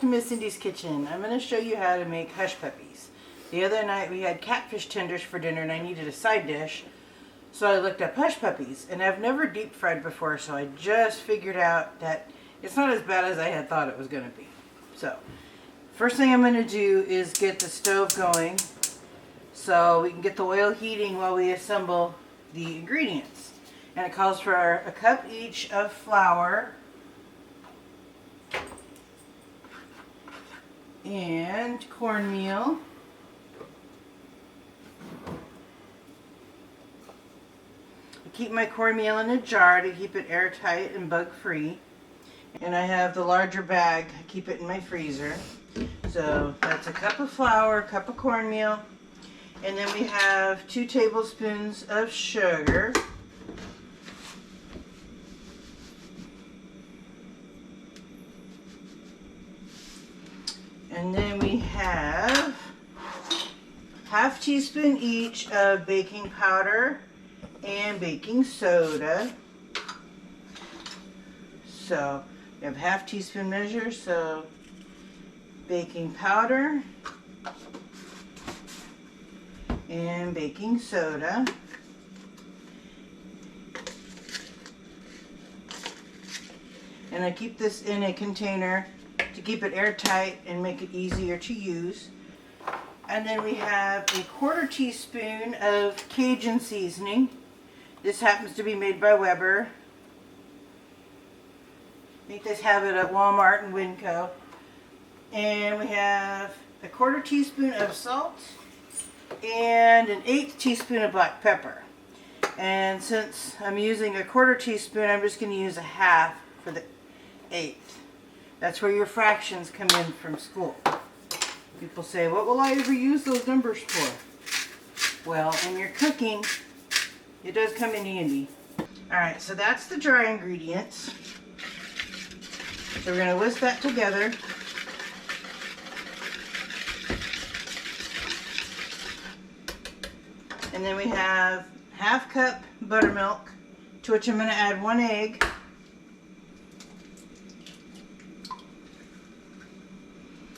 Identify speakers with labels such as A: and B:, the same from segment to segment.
A: Miss Cindy's Kitchen. I'm going to show you how to make hush puppies. The other night we had catfish tenders for dinner and I needed a side dish. So I looked up hush puppies, and I've never deep fried before, so I just figured out that it's not as bad as I had thought it was going to be. So, first thing I'm going to do is get the stove going so we can get the oil heating while we assemble the ingredients. And it calls for a cup each of flour and cornmeal. I keep my cornmeal in a jar to keep it airtight and bug-free. And I have the larger bag. I keep it in my freezer. So that's a cup of flour, a cup of cornmeal, and then we have 2 tablespoons of sugar. And then we have ½ teaspoon each of baking powder and baking soda. So we have ½ teaspoon measure, so baking powder and baking soda. And I keep this in a container to keep it airtight and make it easier to use. And then we have a ¼ teaspoon of Cajun seasoning. This happens to be made by Weber. I think they have it at Walmart and Winco. And we have a ¼ teaspoon of salt and an 1/8 teaspoon of black pepper. And since I'm using a ¼ teaspoon, I'm just going to use a half for the 1/8. That's where your fractions come in from school. People say, what will I ever use those numbers for? Well, in your cooking, it does come in handy. Alright, so that's the dry ingredients. So we're going to whisk that together. And then we have ½ cup buttermilk, to which I'm going to add 1 egg.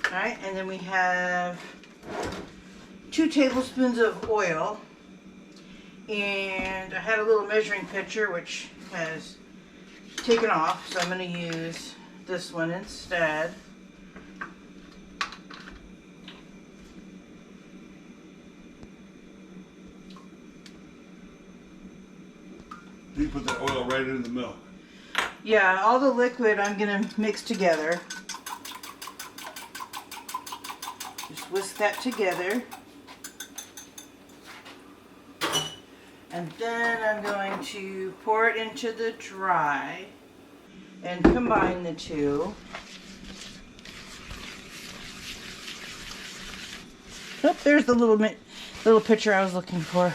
A: Alright, and then we have 2 tablespoons of oil. And I had a little measuring pitcher which has taken off, so I'm going to use this one instead.
B: You put that oil right in the milk.
A: Yeah, all the liquid I'm going to mix together. Just whisk that together. And then I'm going to pour it into the dry and combine the two. Oh, there's the little picture I was looking for.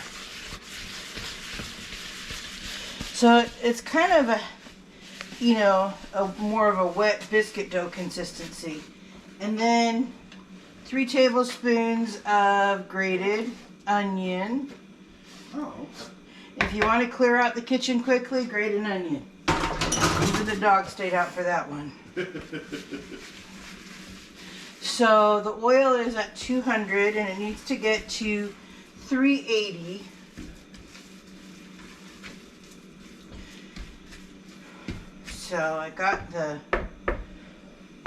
A: So it's kind of a, more of a wet biscuit dough consistency. And then 3 tablespoons of grated onion.
B: Oh.
A: If you want to clear out the kitchen quickly, grate an onion. Even the dog stayed out for that one. So the oil is at 200 and it needs to get to 380. So I got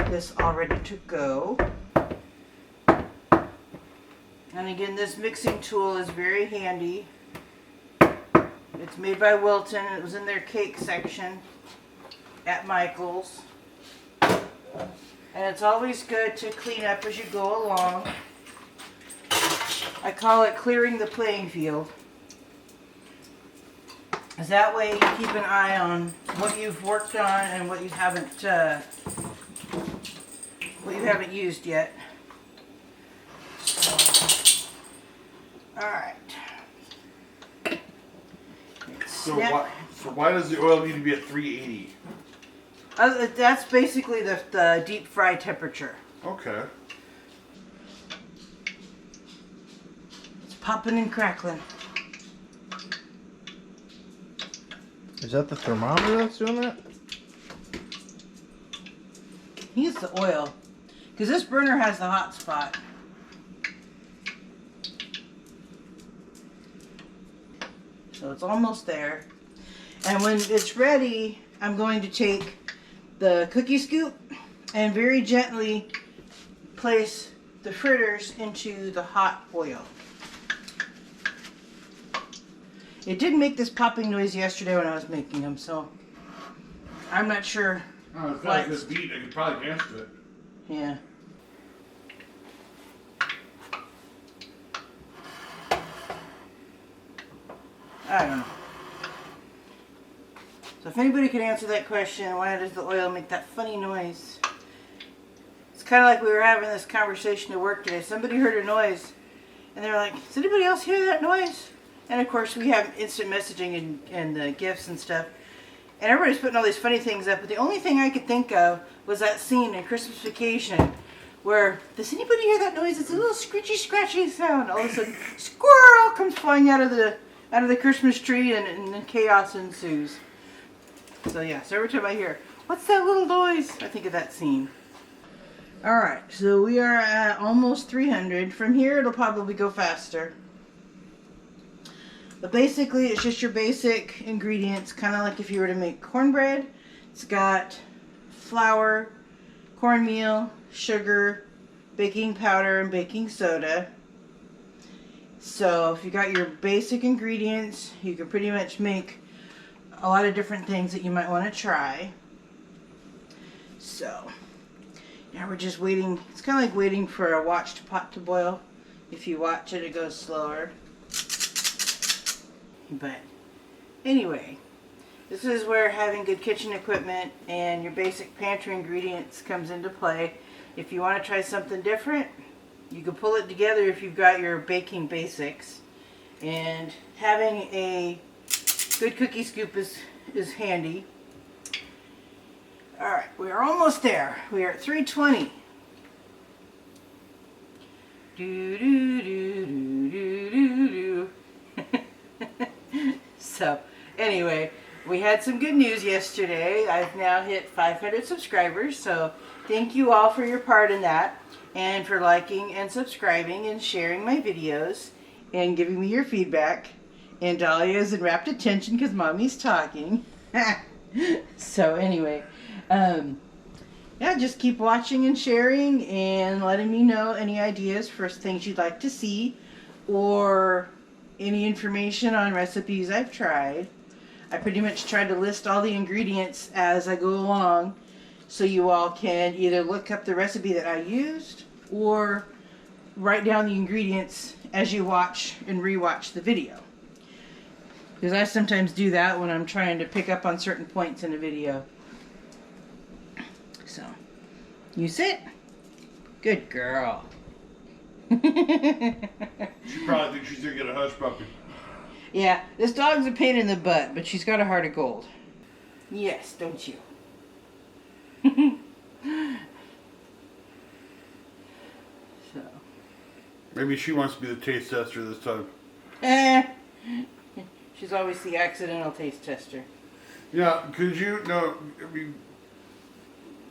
A: this all ready to go. And again, this mixing tool is very handy. It's made by Wilton. It was in their cake section at Michael's. And it's always good to clean up as you go along. I call it clearing the playing field. Because that way you keep an eye on what you've worked on and what you haven't used yet. Alright.
B: So why does the oil need to be at 380?
A: That's basically the deep fry temperature.
B: Okay.
A: It's popping and crackling.
C: Is that the thermometer that's doing that?
A: Use the oil. Because this burner has the hot spot. So it's almost there. And when it's ready, I'm going to take the cookie scoop and very gently place the fritters into the hot oil. It didn't make this popping noise yesterday when I was making them, so I'm not sure.
B: Oh, it's got a good beat. I could probably dance to it.
A: Yeah. I don't know. So if anybody could answer that question, why does the oil make that funny noise? It's kind of like we were having this conversation at work today. Somebody heard a noise, and they were like, does anybody else hear that noise? And of course, we have instant messaging and GIFs and stuff. And everybody's putting all these funny things up, but the only thing I could think of was that scene in Christmas Vacation where, does anybody hear that noise? It's a little screechy, scratchy sound. All of a sudden, squirrel comes flying out of the Christmas tree, and then chaos ensues. So yeah, so every time I hear, what's that little noise? I think of that scene. Alright, so we are at almost 300. From here, it'll probably go faster. But basically, it's just your basic ingredients, kind of like if you were to make cornbread. It's got flour, cornmeal, sugar, baking powder, and baking soda. So if you got your basic ingredients, you can pretty much make a lot of different things that you might want to try. So now we're just waiting. It's kind of like waiting for a watched pot to boil. If you watch it, it goes slower. But anyway, this is where having good kitchen equipment and your basic pantry ingredients comes into play. If you want to try something different, you can pull it together if you've got your baking basics. And having a good cookie scoop is handy. Alright, we are almost there. We are at 320. So, anyway, we had some good news yesterday. I've now hit 500 subscribers, so thank you all for your part in that, and for liking and subscribing and sharing my videos and giving me your feedback. And Dahlia's in rapt attention because Mommy's talking. So anyway, yeah, just keep watching and sharing and letting me know any ideas for things you'd like to see, or any information on recipes I've tried. I pretty much try to list all the ingredients as I go along, so you all can either look up the recipe that I used or write down the ingredients as you watch and rewatch the video. Because I sometimes do that when I'm trying to pick up on certain points in a video. So, you sit. Good girl.
B: She probably thinks she's gonna get a hush puppy.
A: Yeah, this dog's a pain in the butt, but she's got a heart of gold. Yes, don't you? So.
B: Maybe she wants to be the taste tester this time.
A: She's always the accidental taste tester.
B: Yeah, could you, no, I mean,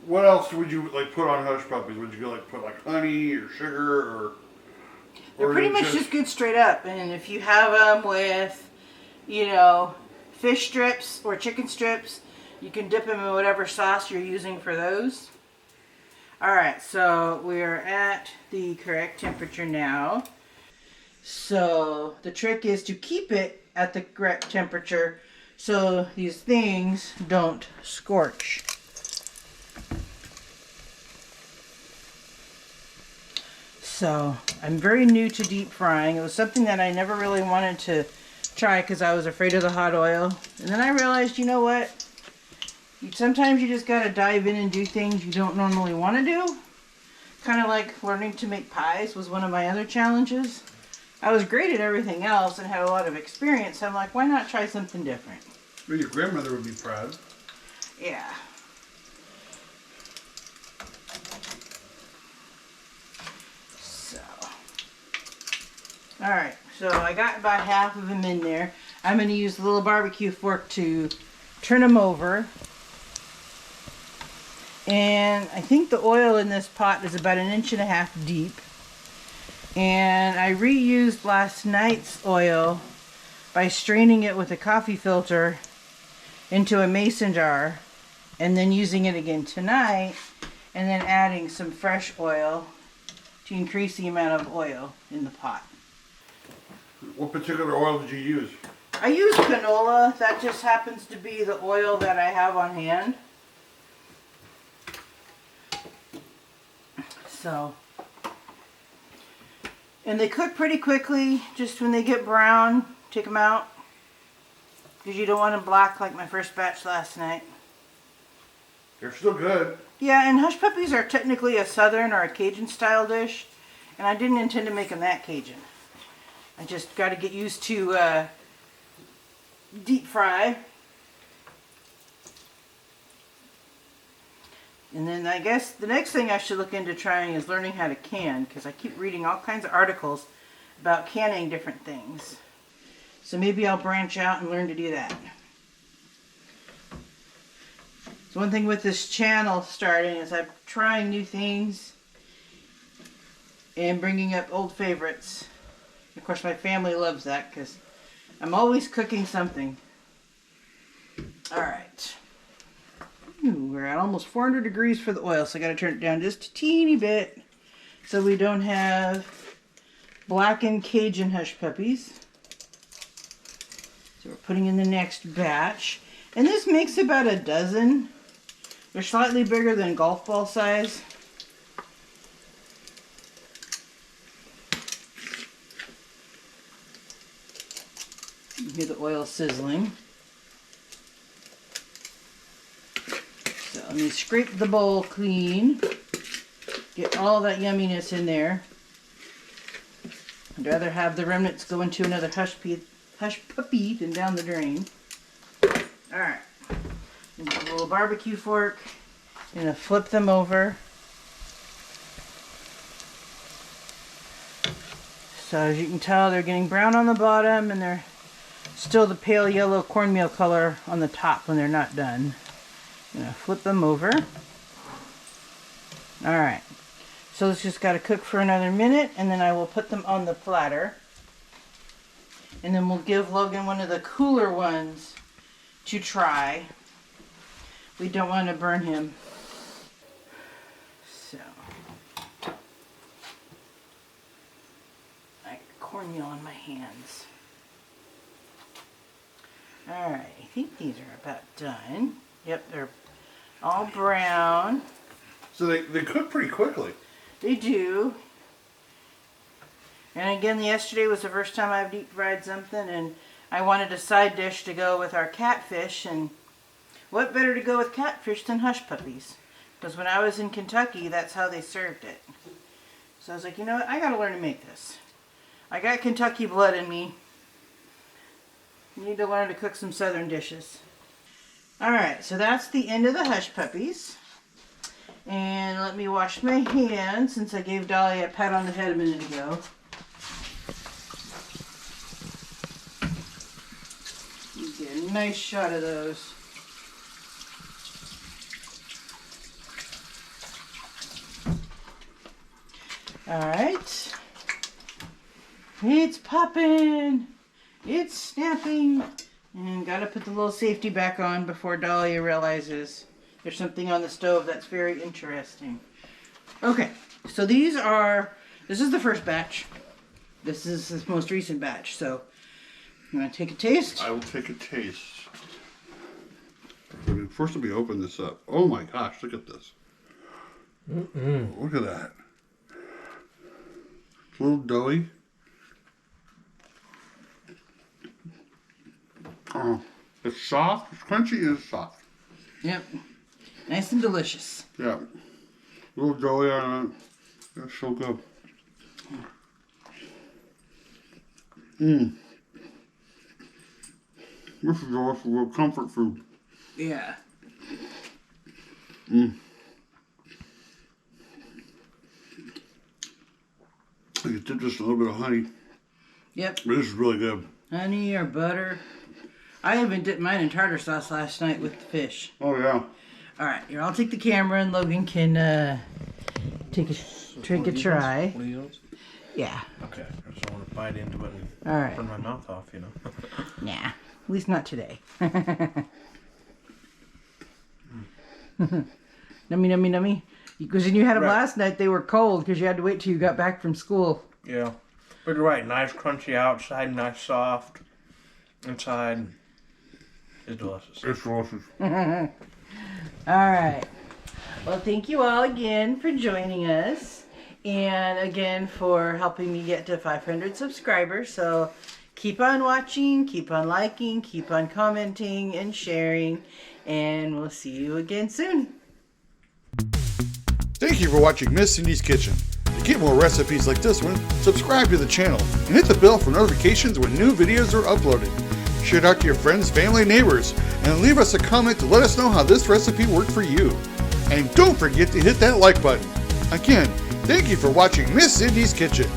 B: what else would you like put on hush puppies? Would you go like put like honey or sugar or?
A: They're pretty much just good straight up. And if you have them with, you know, fish strips or chicken strips, you can dip them in whatever sauce you're using for those. Alright, so we're at the correct temperature now. So the trick is to keep it at the correct temperature so these things don't scorch. So I'm very new to deep frying. It was something that I never really wanted to try because I was afraid of the hot oil. And then I realized, you know what? Sometimes you just got to dive in and do things you don't normally want to do. Kind of like learning to make pies was one of my other challenges. I was great at everything else and had a lot of experience. So I'm like, why not try something different?
B: Well, your grandmother would be proud.
A: Yeah. So. Alright, so I got about half of them in there. I'm going to use the little barbecue fork to turn them over. And I think the oil in this pot is about 1.5 inches deep. And I reused last night's oil by straining it with a coffee filter into a mason jar and then using it again tonight and then adding some fresh oil to increase the amount of oil in the pot.
B: What particular oil did you use?
A: I use canola. That just happens to be the oil that I have on hand. So, and they cook pretty quickly. Just when they get brown, take them out. Because you don't want them black like my first batch last night.
B: They're still good.
A: Yeah, and hush puppies are technically a southern or a Cajun style dish. And I didn't intend to make them that Cajun. I just got to get used to deep fry. And then I guess the next thing I should look into trying is learning how to can, because I keep reading all kinds of articles about canning different things. So maybe I'll branch out and learn to do that. So one thing with this channel starting is I'm trying new things and bringing up old favorites. Of course, my family loves that because I'm always cooking something. All right. Ooh, we're at almost 400 degrees for the oil, so I got to turn it down just a teeny bit so we don't have blackened Cajun hush puppies. So we're putting in the next batch. And this makes about a dozen. They're slightly bigger than golf ball size. You hear the oil sizzling. So let me scrape the bowl clean. Get all that yumminess in there. I'd rather have the remnants go into another hush puppy than down the drain. Alright. A little barbecue fork. I'm going to flip them over. So as you can tell, they're getting brown on the bottom and they're still the pale yellow cornmeal color on the top when they're not done. I'm going to flip them over. Alright. So this just got to cook for another minute and then I will put them on the platter. And then we'll give Logan one of the cooler ones to try. We don't want to burn him. So, I got cornmeal on my hands. Alright, I think these are about done. Yep, they're all brown.
B: So they cook pretty quickly.
A: They do. And again, yesterday was the first time I've deep fried something, and I wanted a side dish to go with our catfish, and what better to go with catfish than hush puppies? Because when I was in Kentucky, that's how they served it. So I was like, you know what, I gotta learn to make this. I got Kentucky blood in me. I need to learn to cook some southern dishes. Alright, so that's the end of the hush puppies. And let me wash my hands since I gave Dolly a pat on the head a minute ago. You get a nice shot of those. Alright. It's popping. It's snapping. And gotta put the little safety back on before Dahlia realizes there's something on the stove that's very interesting. Okay, so this is the first batch. This is the most recent batch, so you want to take a taste?
B: I will take a taste. First let me open this up. Oh my gosh, look at this. Look at that. It's a little doughy. Oh, it's soft, it's crunchy, and it's soft.
A: Yep. Nice and delicious.
B: Yeah. A little doughy on it. That's so good. This is also a little comfort food.
A: Yeah.
B: I could dip just a little bit of honey.
A: Yep.
B: But this is really good.
A: Honey or butter. I even dipped mine in tartar sauce last night with the fish.
B: Oh yeah.
A: All right, here, I'll take the camera and Logan can take a try.
C: One of those?
A: Yeah.
C: Okay. I just don't want to bite into it and
A: All right.
C: burn my mouth off, you know.
A: Nah, at least not today. Nummy, nummy, nummy. Because when you had them
C: Right.
A: last night, they were cold because you had to wait till you got back from school.
C: Yeah. But you're right. Nice crunchy outside, nice soft inside. It's delicious.
B: It's delicious.
A: All right. Well, thank you all again for joining us. And again for helping me get to 500 subscribers. So keep on watching, keep on liking, keep on commenting and sharing. And we'll see you again soon.
B: Thank you for watching Miss Cindy's Kitchen. To get more recipes like this one, subscribe to the channel and hit the bell for notifications when new videos are uploaded. Share it out to your friends, family, neighbors, and leave us a comment to let us know how this recipe worked for you. And don't forget to hit that like button. Again, thank you for watching Miss Cindy's Kitchen.